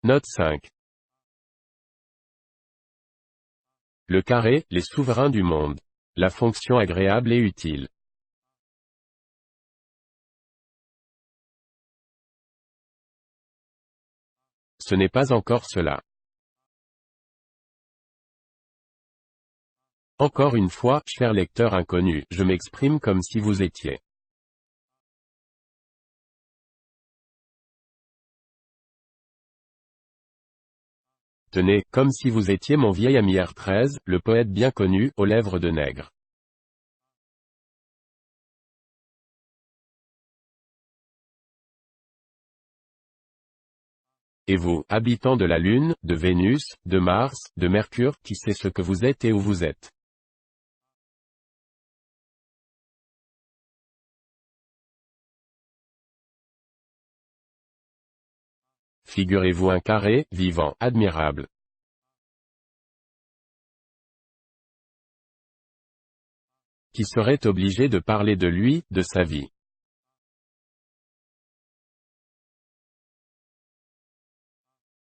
Note 5. Le carré, les souverains du monde. La fonction agréable et utile. Ce n'est pas encore cela. Encore une fois, cher lecteur inconnu, je m'exprime comme si vous étiez. Tenez, comme si vous étiez mon vieil ami R13, le poète bien connu, aux lèvres de nègre. Et vous, habitants de la Lune, de Vénus, de Mars, de Mercure, qui sait ce que vous êtes et où vous êtes? Figurez-vous un carré, vivant, admirable. Qui serait obligé de parler de lui, de sa vie.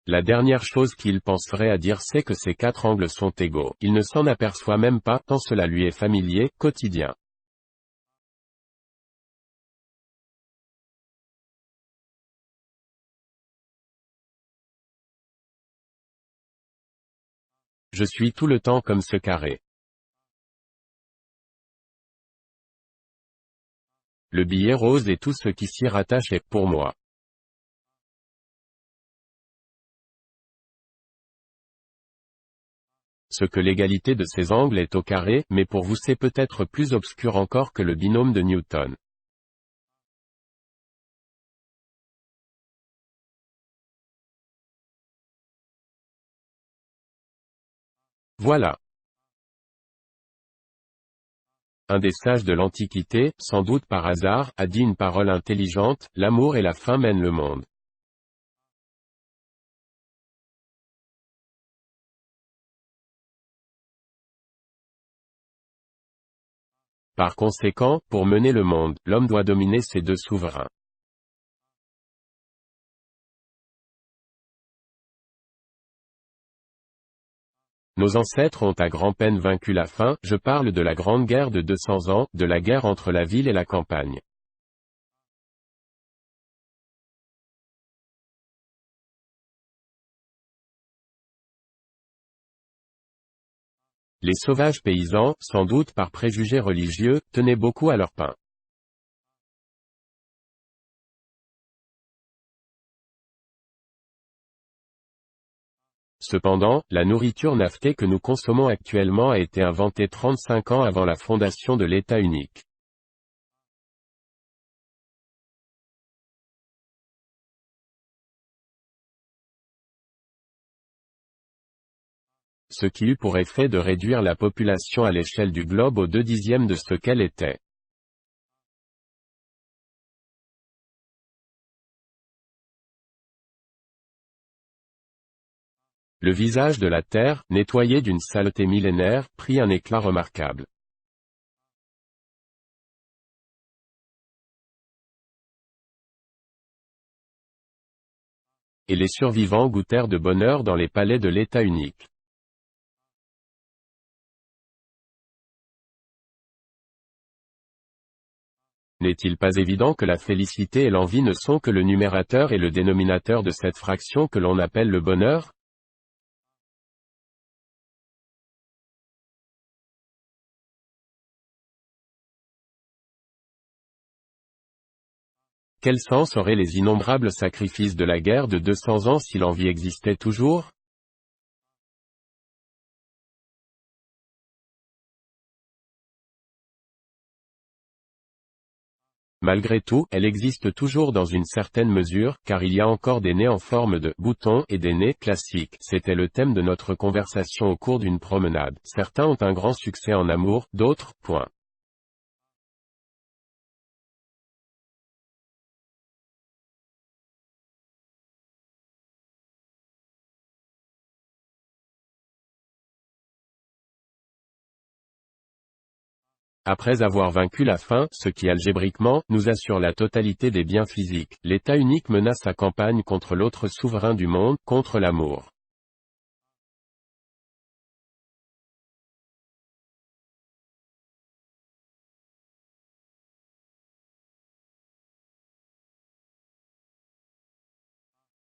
La dernière chose qu'il penserait à dire c'est que ces quatre angles sont égaux. Il ne s'en aperçoit même pas, tant cela lui est familier, quotidien. Je suis tout le temps comme ce carré. Le billet rose et tout ce qui s'y rattache est, pour moi. Ce que l'égalité de ces angles est au carré, mais pour vous c'est peut-être plus obscur encore que le binôme de Newton. Voilà. Un des sages de l'Antiquité, sans doute par hasard, a dit une parole intelligente, l'amour et la faim mènent le monde. Par conséquent, pour mener le monde, l'homme doit dominer ses deux souverains. Nos ancêtres ont à grand-peine vaincu la faim, je parle de la grande guerre de 200 ans, de la guerre entre la ville et la campagne. Les sauvages paysans, sans doute par préjugés religieux, tenaient beaucoup à leur pain. Cependant, la nourriture navetée que nous consommons actuellement a été inventée 35 ans avant la fondation de l'État unique. Ce qui eut pour effet de réduire la population à l'échelle du globe aux 2/10 de ce qu'elle était. Le visage de la Terre, nettoyé d'une saleté millénaire, prit un éclat remarquable. Et les survivants goûtèrent de bonheur dans les palais de l'État unique. N'est-il pas évident que la félicité et l'envie ne sont que le numérateur et le dénominateur de cette fraction que l'on appelle le bonheur? Quel sens auraient les innombrables sacrifices de la guerre de 200 ans si l'envie existait toujours? Malgré tout, elle existe toujours dans une certaine mesure, car il y a encore des nez en forme de bouton et des nez classiques. C'était le thème de notre conversation au cours d'une promenade. Certains ont un grand succès en amour, d'autres, point. Après avoir vaincu la faim, ce qui algébriquement, nous assure la totalité des biens physiques, l'État unique mena sa campagne contre l'autre souverain du monde, contre l'amour.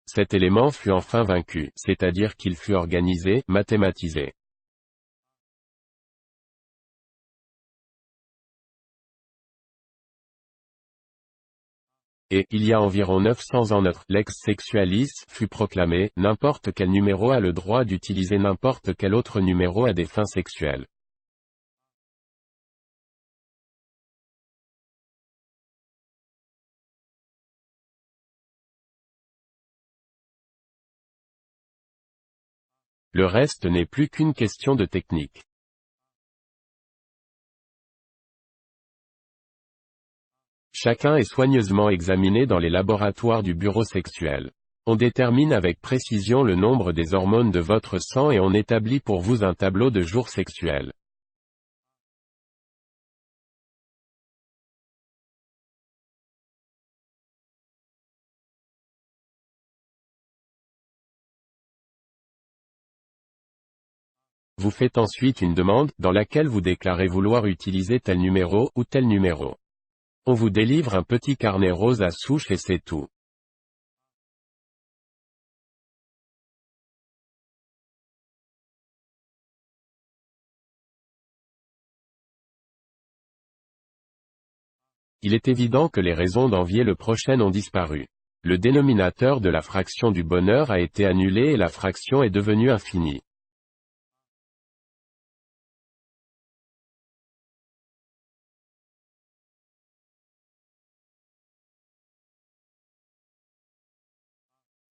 Cet élément fut enfin vaincu, c'est-à-dire qu'il fut organisé, mathématisé. Et, il y a environ 900 ans notre lex sexualis fut proclamé, n'importe quel numéro a le droit d'utiliser n'importe quel autre numéro à des fins sexuelles. Le reste n'est plus qu'une question de technique. Chacun est soigneusement examiné dans les laboratoires du bureau sexuel. On détermine avec précision le nombre des hormones de votre sang et on établit pour vous un tableau de jours sexuels. Vous faites ensuite une demande, dans laquelle vous déclarez vouloir utiliser tel numéro, ou tel numéro. On vous délivre un petit carnet rose à souche et c'est tout. Il est évident que les raisons d'envier le prochain ont disparu. Le dénominateur de la fraction du bonheur a été annulé et la fraction est devenue infinie.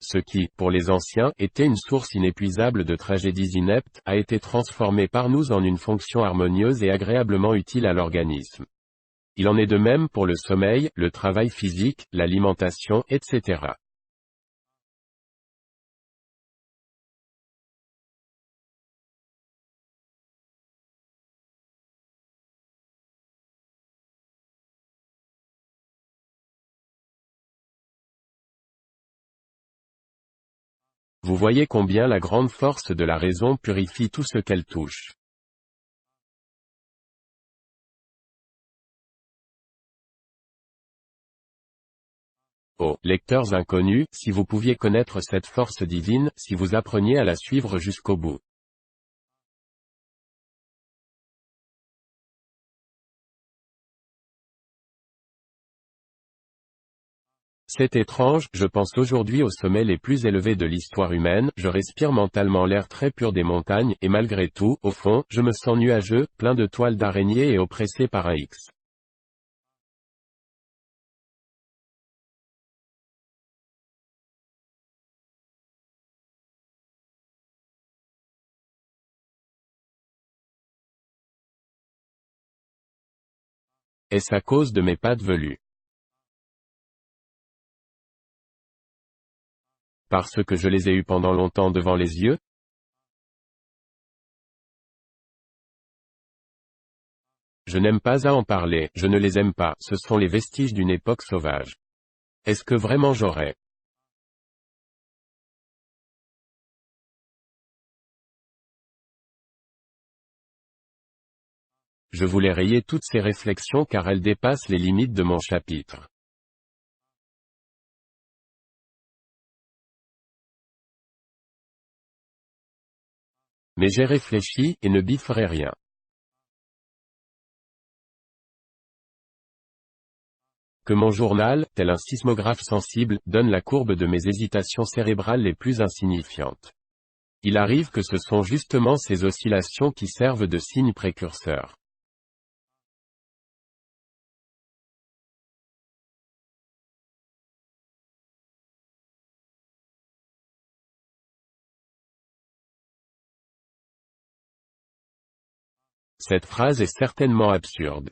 Ce qui, pour les anciens, était une source inépuisable de tragédies ineptes, a été transformé par nous en une fonction harmonieuse et agréablement utile à l'organisme. Il en est de même pour le sommeil, le travail physique, l'alimentation, etc. Vous voyez combien la grande force de la raison purifie tout ce qu'elle touche. Oh, lecteurs inconnus, si vous pouviez connaître cette force divine, si vous appreniez à la suivre jusqu'au bout. C'est étrange, je pense aujourd'hui aux sommets les plus élevés de l'histoire humaine, je respire mentalement l'air très pur des montagnes, et malgré tout, au fond, je me sens nuageux, plein de toiles d'araignée et oppressé par un X. Est-ce à cause de mes pattes velues? Parce que je les ai eues pendant longtemps devant les yeux? Je n'aime pas à en parler, je ne les aime pas, ce sont les vestiges d'une époque sauvage. Est-ce que vraiment j'aurais? Je voulais rayer toutes ces réflexions car elles dépassent les limites de mon chapitre. Mais j'ai réfléchi, et ne bifferai rien. Que mon journal, tel un sismographe sensible, donne la courbe de mes hésitations cérébrales les plus insignifiantes. Il arrive que ce sont justement ces oscillations qui servent de signes précurseurs. Cette phrase est certainement absurde.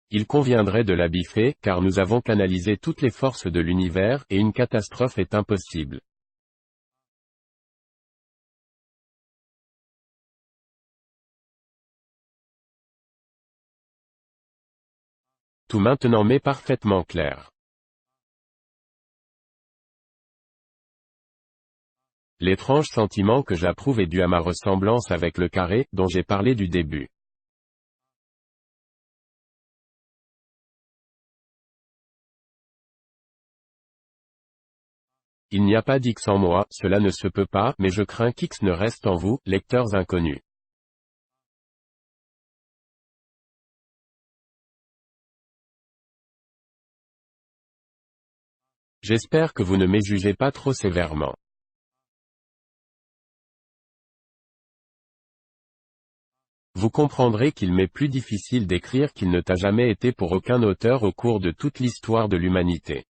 Il conviendrait de la biffer, car nous avons canalisé toutes les forces de l'univers, et une catastrophe est impossible. Tout maintenant m'est parfaitement clair. L'étrange sentiment que j'approuve est dû à ma ressemblance avec le carré, dont j'ai parlé du début. Il n'y a pas d'X en moi, cela ne se peut pas, mais je crains qu'X ne reste en vous, lecteurs inconnus. J'espère que vous ne méjugez pas trop sévèrement. Vous comprendrez qu'il m'est plus difficile d'écrire qu'il ne t'a jamais été pour aucun auteur au cours de toute l'histoire de l'humanité.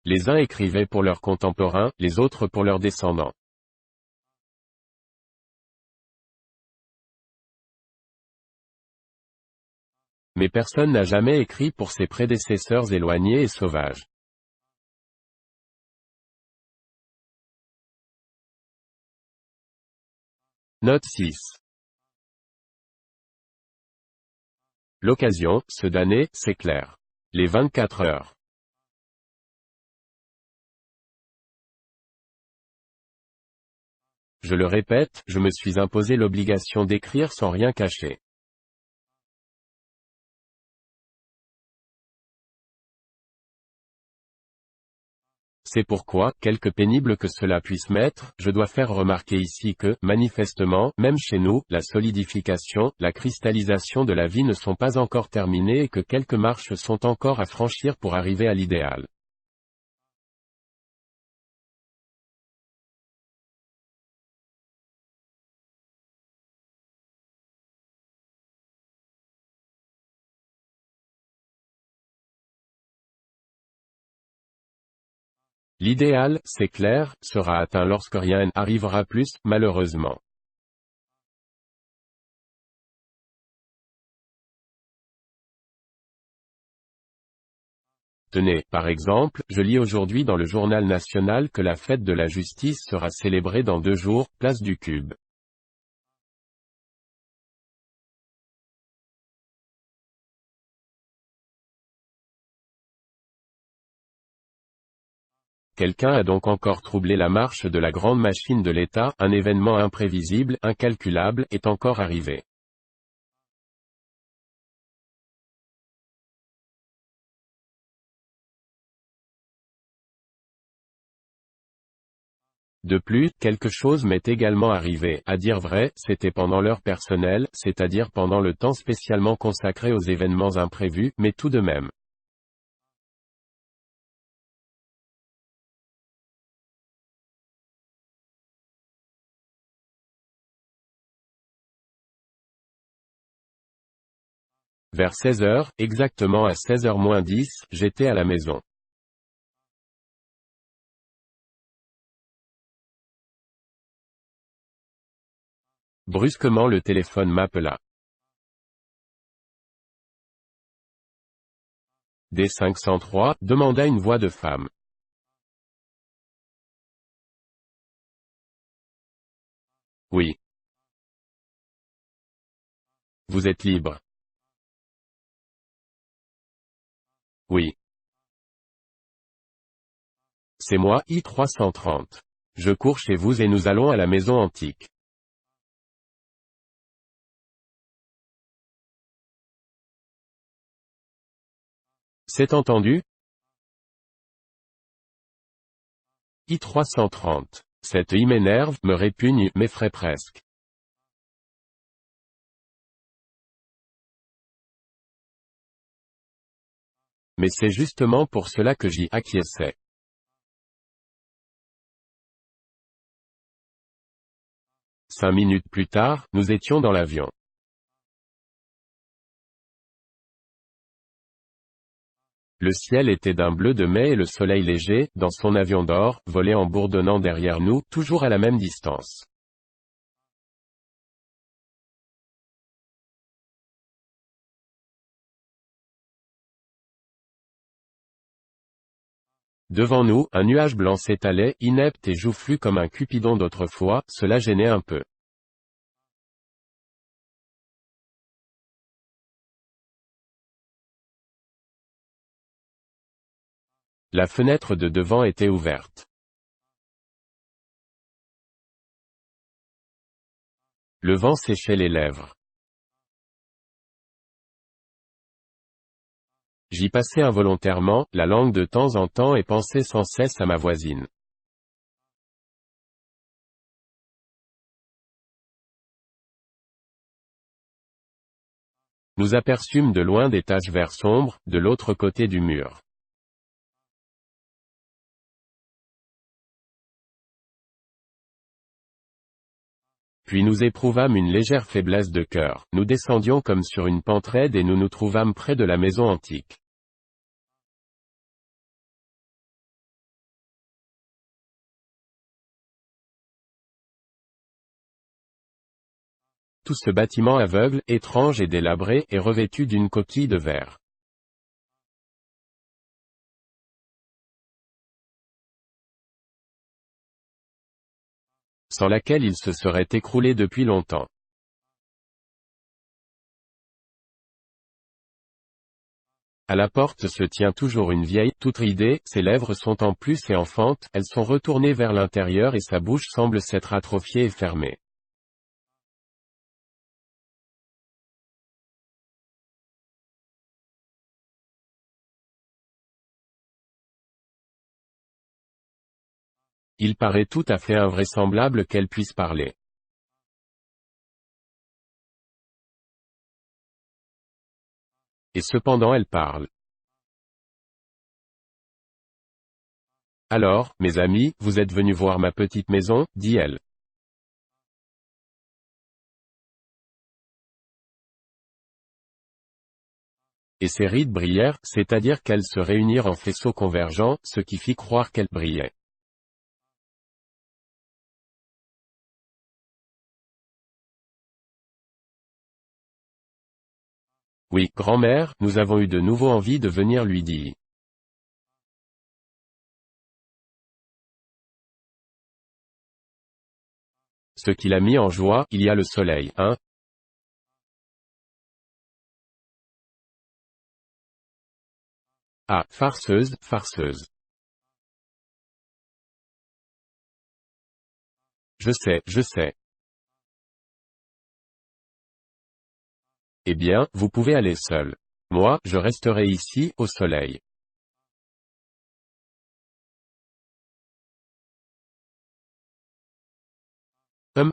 Les uns écrivaient pour leurs contemporains, les autres pour leurs descendants. Mais personne n'a jamais écrit pour ses prédécesseurs éloignés et sauvages. Note 6. L'occasion, ce damné, c'est clair. Les 24 heures. Je le répète, je me suis imposé l'obligation d'écrire sans rien cacher. C'est pourquoi, quelque pénible que cela puisse m'être, je dois faire remarquer ici que, manifestement, même chez nous, la solidification, la cristallisation de la vie ne sont pas encore terminées et que quelques marches sont encore à franchir pour arriver à l'idéal. L'idéal, c'est clair, sera atteint lorsque rien n'arrivera plus, malheureusement. Tenez, par exemple, je lis aujourd'hui dans le journal national que la fête de la justice sera célébrée dans 2 jours, place du Cube. Quelqu'un a donc encore troublé la marche de la grande machine de l'État, un événement imprévisible, incalculable, est encore arrivé. De plus, quelque chose m'est également arrivé, à dire vrai, c'était pendant l'heure personnelle, c'est-à-dire pendant le temps spécialement consacré aux événements imprévus, mais tout de même. Vers 16 heures, exactement à 16h moins 10, j'étais à la maison. Brusquement le téléphone m'appela. D503, demanda une voix de femme. Oui. Vous êtes libre. Oui. C'est moi, I330. Je cours chez vous et nous allons à la maison antique. C'est entendu? I330. Cette I m'énerve, me répugne, m'effraie presque. Mais c'est justement pour cela que j'y acquiesçais. 5 minutes plus tard, nous étions dans l'avion. Le ciel était d'un bleu de mai et le soleil léger, dans son avion d'or, volait en bourdonnant derrière nous, toujours à la même distance. Devant nous, un nuage blanc s'étalait, inepte et joufflu comme un Cupidon d'autrefois, cela gênait un peu. La fenêtre de devant était ouverte. Le vent séchait les lèvres. J'y passais involontairement, la langue de temps en temps et pensais sans cesse à ma voisine. Nous aperçûmes de loin des taches vert sombre, de l'autre côté du mur. Puis nous éprouvâmes une légère faiblesse de cœur, nous descendions comme sur une pente raide et nous nous trouvâmes près de la maison antique. Tout ce bâtiment aveugle, étrange et délabré, est revêtu d'une coquille de verre. Sans laquelle il se serait écroulé depuis longtemps. À la porte se tient toujours une vieille, toute ridée, ses lèvres sont en plus et en fente, elles sont retournées vers l'intérieur et sa bouche semble s'être atrophiée et fermée. Il paraît tout à fait invraisemblable qu'elle puisse parler. Et cependant elle parle. Alors, mes amis, vous êtes venus voir ma petite maison, dit-elle. Et ses rides brillèrent, c'est-à-dire qu'elles se réunirent en faisceaux convergents, ce qui fit croire qu'elles brillaient. Oui, grand-mère, nous avons eu de nouveau envie de venir lui dire. Ce qui l'a mis en joie, il y a le soleil, hein? Ah, farceuse, farceuse. Je sais, je sais. Eh bien, vous pouvez aller seul. Moi, je resterai ici, au soleil.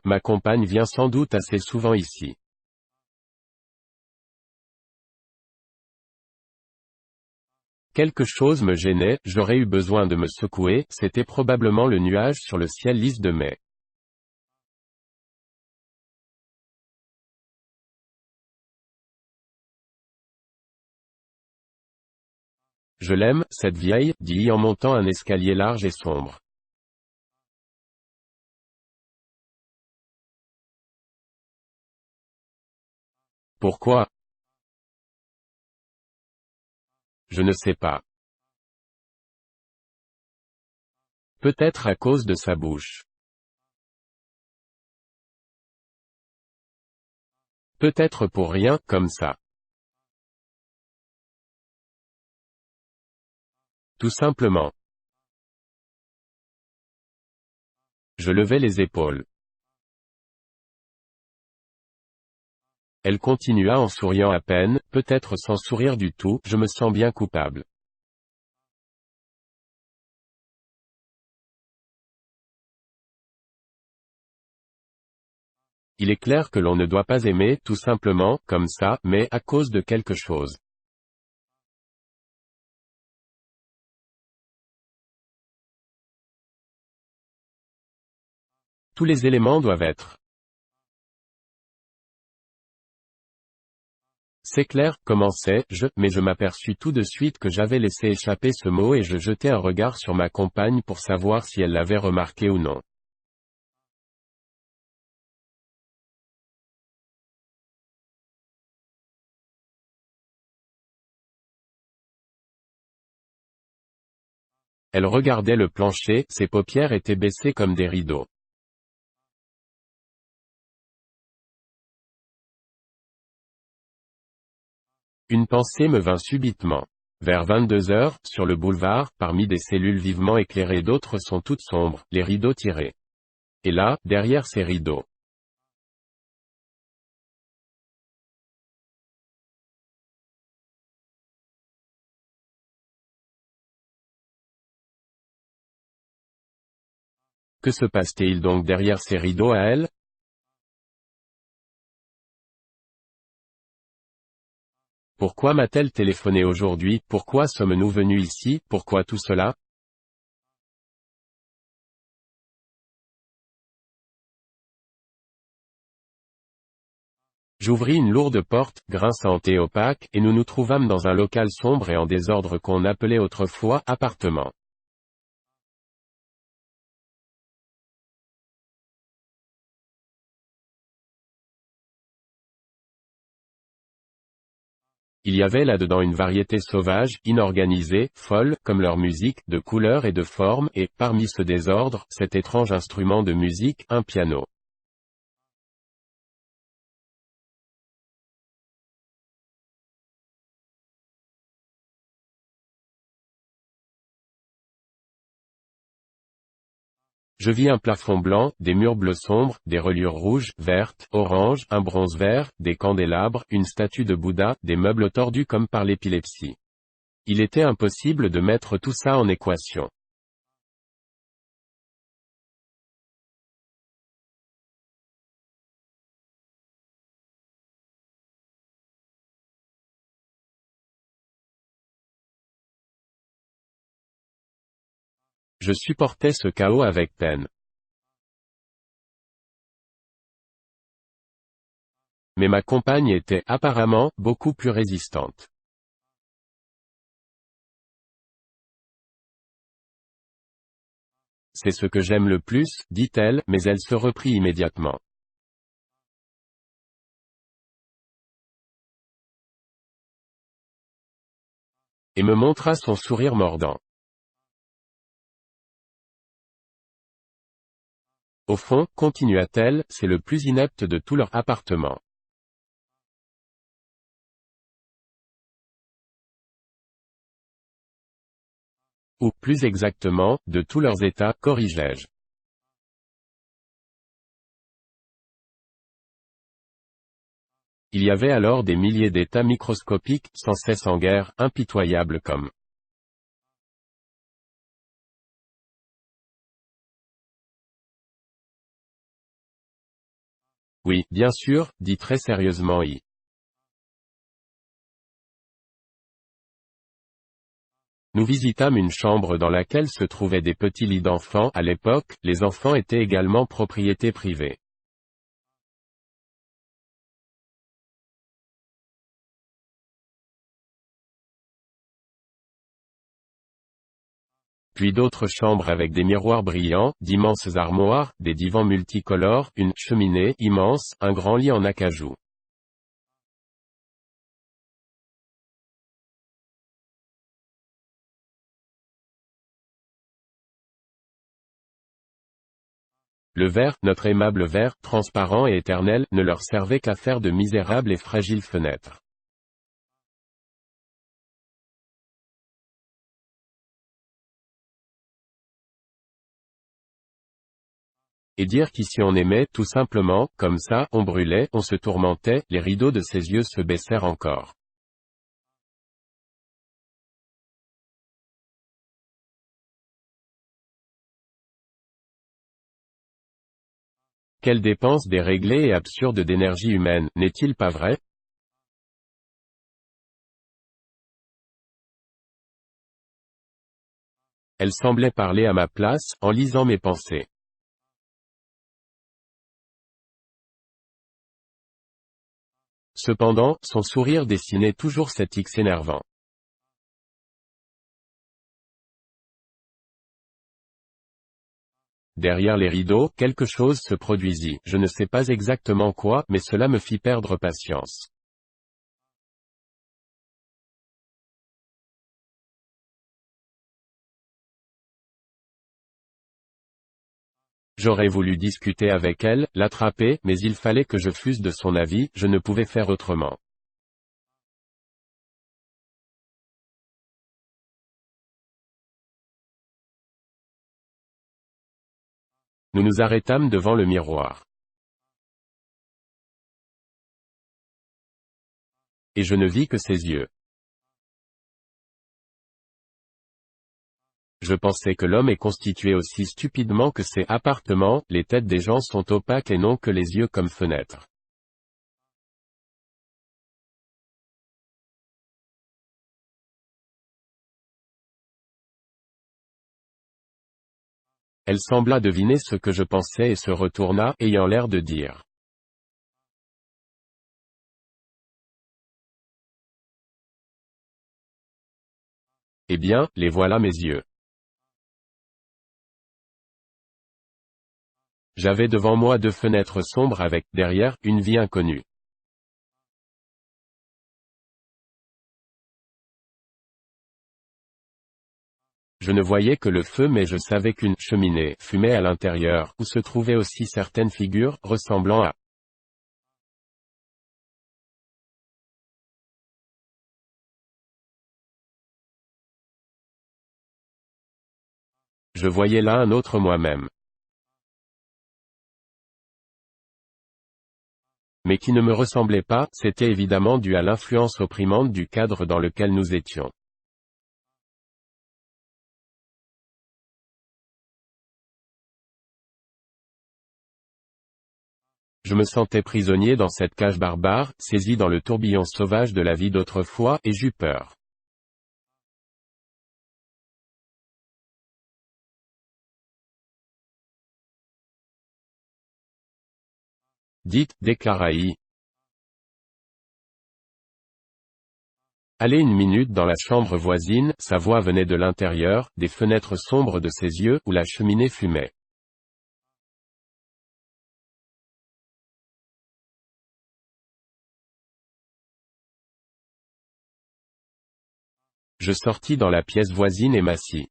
Ma compagne vient sans doute assez souvent ici. Quelque chose me gênait, j'aurais eu besoin de me secouer, c'était probablement le nuage sur le ciel lisse de mai. Je l'aime, cette vieille, dit en montant un escalier large et sombre. Pourquoi? Je ne sais pas. Peut-être à cause de sa bouche. Peut-être pour rien, comme ça. Tout simplement. Je levai les épaules. Elle continua en souriant à peine, peut-être sans sourire du tout, je me sens bien coupable. Il est clair que l'on ne doit pas aimer, tout simplement, comme ça, mais, à cause de quelque chose. Tous les éléments doivent être. C'est clair, commençai, mais je m'aperçus tout de suite que j'avais laissé échapper ce mot et je jetai un regard sur ma compagne pour savoir si elle l'avait remarqué ou non. Elle regardait le plancher, ses paupières étaient baissées comme des rideaux. Une pensée me vint subitement. Vers 22 heures, sur le boulevard, parmi des cellules vivement éclairées d'autres sont toutes sombres, les rideaux tirés. Et là, derrière ces rideaux. Que se passe-t-il donc derrière ces rideaux à elle? Pourquoi m'a-t-elle téléphoné aujourd'hui? Pourquoi sommes-nous venus ici? Pourquoi tout cela? J'ouvris une lourde porte, grinçante et opaque, et nous nous trouvâmes dans un local sombre et en désordre qu'on appelait autrefois appartement. Il y avait là-dedans une variété sauvage, inorganisée, folle, comme leur musique, de couleurs et de formes, et, parmi ce désordre, cet étrange instrument de musique, un piano. Je vis un plafond blanc, des murs bleus sombres, des reliures rouges, vertes, oranges, un bronze vert, des candélabres, une statue de Bouddha, des meubles tordus comme par l'épilepsie. Il était impossible de mettre tout ça en équation. Je supportais ce chaos avec peine. Mais ma compagne était, apparemment, beaucoup plus résistante. C'est ce que j'aime le plus, dit-elle, mais elle se reprit immédiatement. Et me montra son sourire mordant. Au fond, continua-t-elle, c'est le plus inepte de tout leur appartement. Ou, plus exactement, de tous leurs états, corrigeai-je. Il y avait alors des milliers d'états microscopiques, sans cesse en guerre, impitoyables comme. Oui, bien sûr, dit très sérieusement I. Nous visitâmes une chambre dans laquelle se trouvaient des petits lits d'enfants. À l'époque, les enfants étaient également propriété privée. Puis d'autres chambres avec des miroirs brillants, d'immenses armoires, des divans multicolores, une cheminée immense, un grand lit en acajou. Le verre, notre aimable verre, transparent et éternel, ne leur servait qu'à faire de misérables et fragiles fenêtres. Et dire qu'ici on aimait, tout simplement, comme ça, on brûlait, on se tourmentait, les rideaux de ses yeux se baissèrent encore. Quelle dépense déréglée et absurde d'énergie humaine, n'est-il pas vrai? Elle semblait parler à ma place, en lisant mes pensées. Cependant, son sourire dessinait toujours cet X énervant. Derrière les rideaux, quelque chose se produisit, je ne sais pas exactement quoi, mais cela me fit perdre patience. J'aurais voulu discuter avec elle, l'attraper, mais il fallait que je fusse de son avis, je ne pouvais faire autrement. Nous nous arrêtâmes devant le miroir. Et je ne vis que ses yeux. Je pensais que l'homme est constitué aussi stupidement que ses appartements, les têtes des gens sont opaques et non que les yeux comme fenêtres. Elle sembla deviner ce que je pensais et se retourna, ayant l'air de dire. Eh bien, les voilà mes yeux. J'avais devant moi 2 fenêtres sombres avec, derrière, une vie inconnue. Je ne voyais que le feu mais je savais qu'une cheminée fumait à l'intérieur, où se trouvaient aussi certaines figures, ressemblant à. Je voyais là un autre moi-même. Mais qui ne me ressemblait pas, c'était évidemment dû à l'influence opprimante du cadre dans lequel nous étions. Je me sentais prisonnier dans cette cage barbare, saisi dans le tourbillon sauvage de la vie d'autrefois, et j'eus peur. Dites, déclara I. Allez une minute dans la chambre voisine, sa voix venait de l'intérieur, des fenêtres sombres de ses yeux, où la cheminée fumait. Je sortis dans la pièce voisine et m'assis.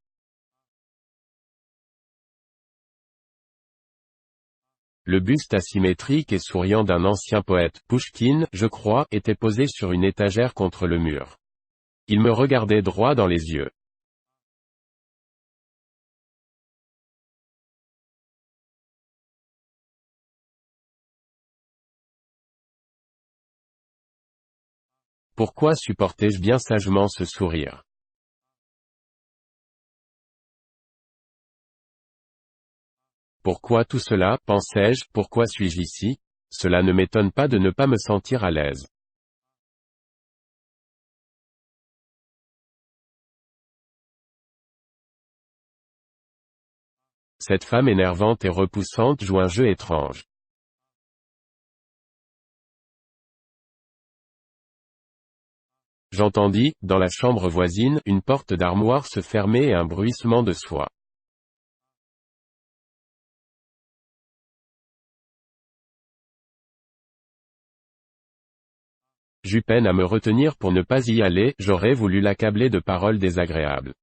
Le buste asymétrique et souriant d'un ancien poète, Pouchkine, je crois, était posé sur une étagère contre le mur. Il me regardait droit dans les yeux. Pourquoi supportais-je bien sagement ce sourire? Pourquoi tout cela, pensais-je, pourquoi suis-je ici? Cela ne m'étonne pas de ne pas me sentir à l'aise. Cette femme énervante et repoussante joue un jeu étrange. J'entendis, dans la chambre voisine, une porte d'armoire se fermer et un bruissement de soie. J'eus peine à me retenir pour ne pas y aller, j'aurais voulu l'accabler de paroles désagréables.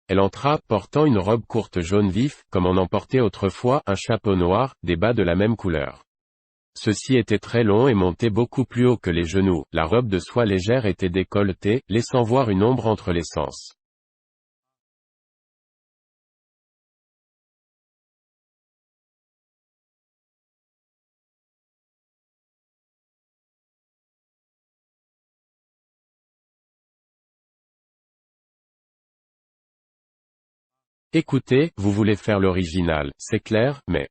Elle entra, portant une robe courte jaune vif, comme on en portait autrefois, un chapeau noir, des bas de la même couleur. Ceux-ci étaient très longs et montaient beaucoup plus haut que les genoux, la robe de soie légère était décolletée, laissant voir une ombre entre les sens. Écoutez, vous voulez faire l'original, c'est clair, mais.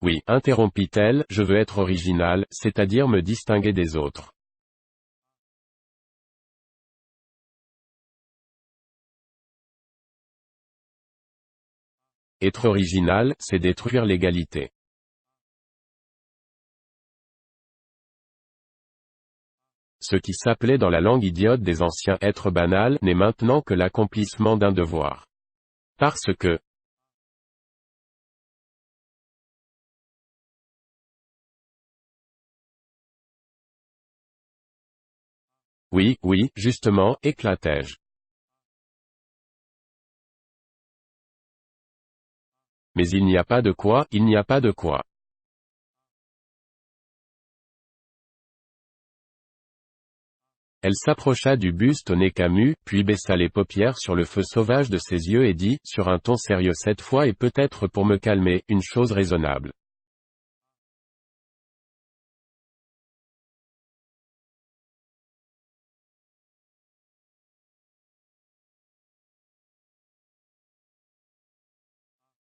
Oui, interrompit-elle, je veux être original, c'est-à-dire me distinguer des autres. Être original, c'est détruire l'égalité. Ce qui s'appelait dans la langue idiote des anciens être banal n'est maintenant que l'accomplissement d'un devoir. Parce que, Oui, oui, justement, éclatai-je. Mais il n'y a pas de quoi, il n'y a pas de quoi. Elle s'approcha du buste au nez camus, puis baissa les paupières sur le feu sauvage de ses yeux et dit, sur un ton sérieux cette fois et peut-être pour me calmer, une chose raisonnable.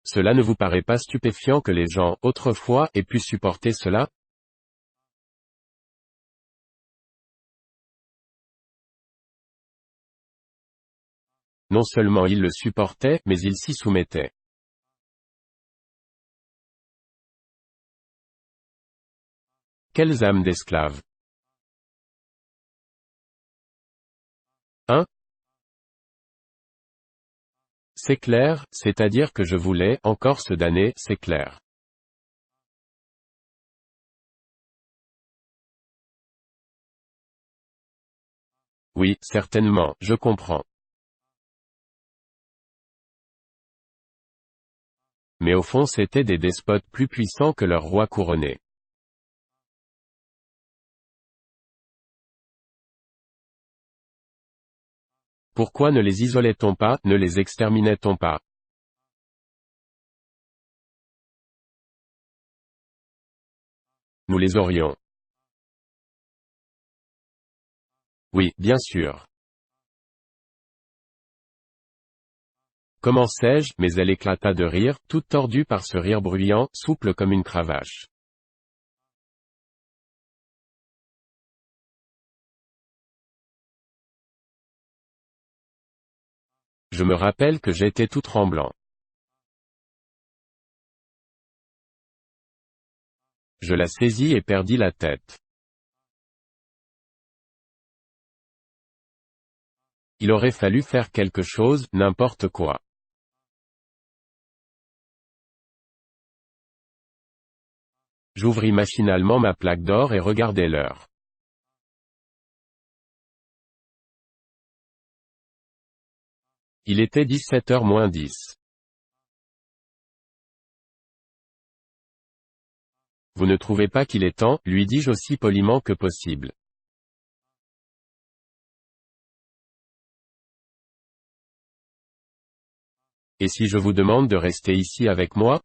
Cela ne vous paraît pas stupéfiant que les gens, autrefois, aient pu supporter cela? Non seulement ils le supportaient, mais ils s'y soumettaient. Quelles âmes d'esclaves! Hein? C'est clair, c'est-à-dire que je voulais, encore se damner, c'est clair. Oui, certainement, je comprends. Mais au fond c'étaient des despotes plus puissants que leur roi couronné. Pourquoi ne les isolait-on pas, ne les exterminait-on pas? Nous les aurions. Oui, bien sûr. Commençai-je, mais elle éclata de rire, toute tordue par ce rire bruyant, souple comme une cravache. Je me rappelle que j'étais tout tremblant. Je la saisis et perdis la tête. Il aurait fallu faire quelque chose, n'importe quoi. J'ouvris machinalement ma plaque d'or et regardai l'heure. Il était 17h moins 10. Vous ne trouvez pas qu'il est temps, lui dis-je aussi poliment que possible. Et si je vous demande de rester ici avec moi?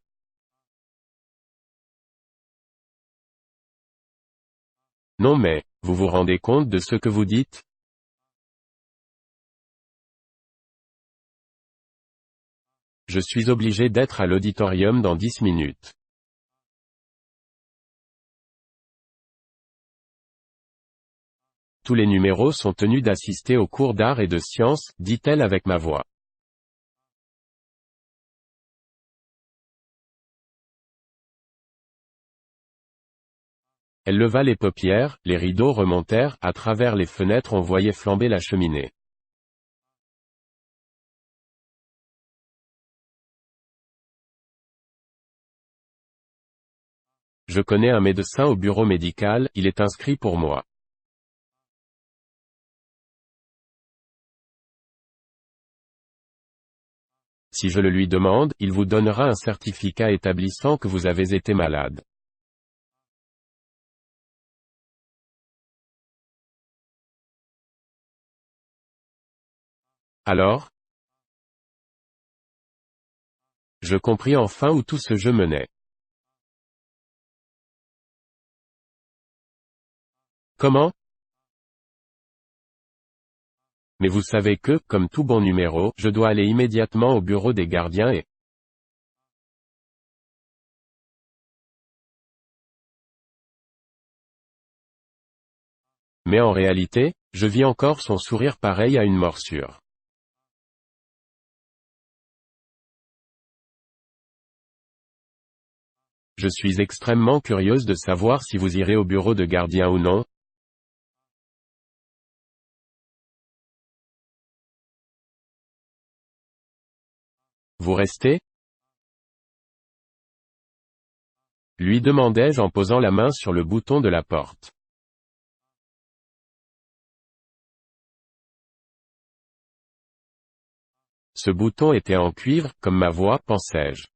Non mais, vous vous rendez compte de ce que vous dites? Je suis obligé d'être à l'auditorium dans 10 minutes. Tous les numéros sont tenus d'assister aux cours d'art et de sciences, dit-elle avec ma voix. Elle leva les paupières, les rideaux remontèrent, à travers les fenêtres on voyait flamber la cheminée. Je connais un médecin au bureau médical, il est inscrit pour moi. Si je le lui demande, il vous donnera un certificat établissant que vous avez été malade. Alors? Je compris enfin où tout ce jeu menait. Comment? Mais vous savez que, comme tout bon numéro, je dois aller immédiatement au bureau des gardiens et... Mais en réalité, je vis encore son sourire pareil à une morsure. Je suis extrêmement curieuse de savoir si vous irez au bureau de gardien ou non. Vous restez? Lui demandai-je en posant la main sur le bouton de la porte. Ce bouton était en cuivre, comme ma voix, pensais-je.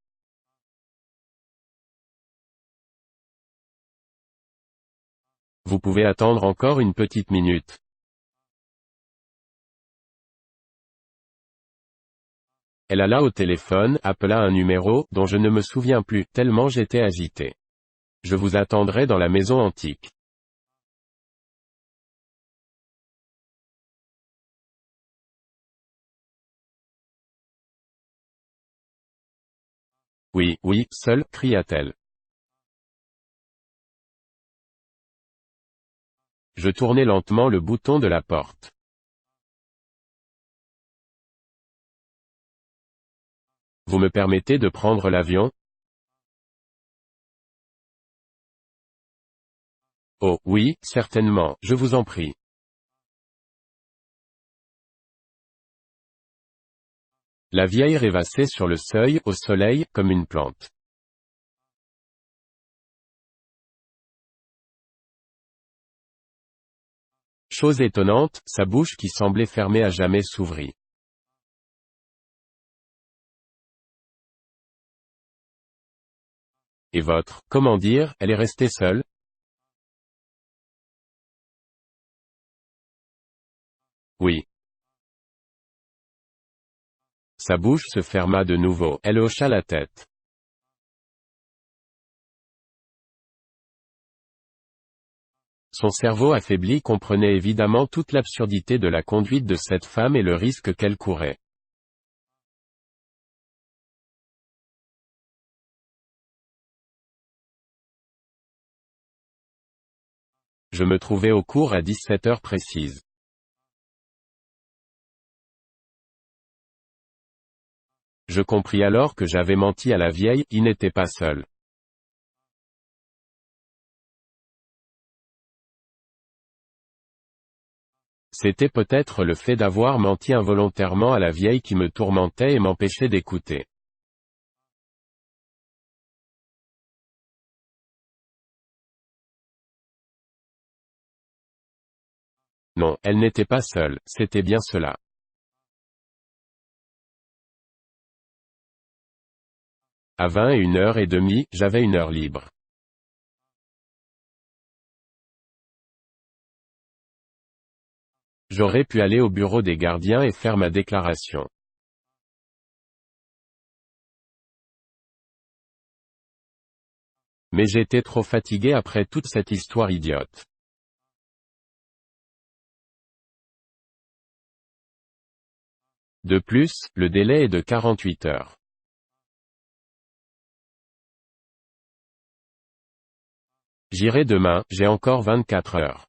Vous pouvez attendre encore une petite minute. Elle alla au téléphone, appela un numéro, dont je ne me souviens plus, tellement j'étais agité. Je vous attendrai dans la maison antique. Oui, oui, seule, cria-t-elle. Je tournai lentement le bouton de la porte. Vous me permettez de prendre l'avion? Oh, oui, certainement, je vous en prie. La vieille rêvassait sur le seuil, au soleil, comme une plante. Chose étonnante, sa bouche qui semblait fermée à jamais s'ouvrit. Et comment dire, elle est restée seule? Oui. Sa bouche se ferma de nouveau, elle hocha la tête. Son cerveau affaibli comprenait évidemment toute l'absurdité de la conduite de cette femme et le risque qu'elle courait. Je me trouvais au cours à 17 heures précises. Je compris alors que j'avais menti à la vieille, il n'était pas seul. C'était peut-être le fait d'avoir menti involontairement à la vieille qui me tourmentait et m'empêchait d'écouter. Non, elle n'était pas seule, c'était bien cela. À 21h30, j'avais une heure libre. J'aurais pu aller au bureau des gardiens et faire ma déclaration. Mais j'étais trop fatigué après toute cette histoire idiote. De plus, le délai est de 48 heures. J'irai demain, j'ai encore 24 heures.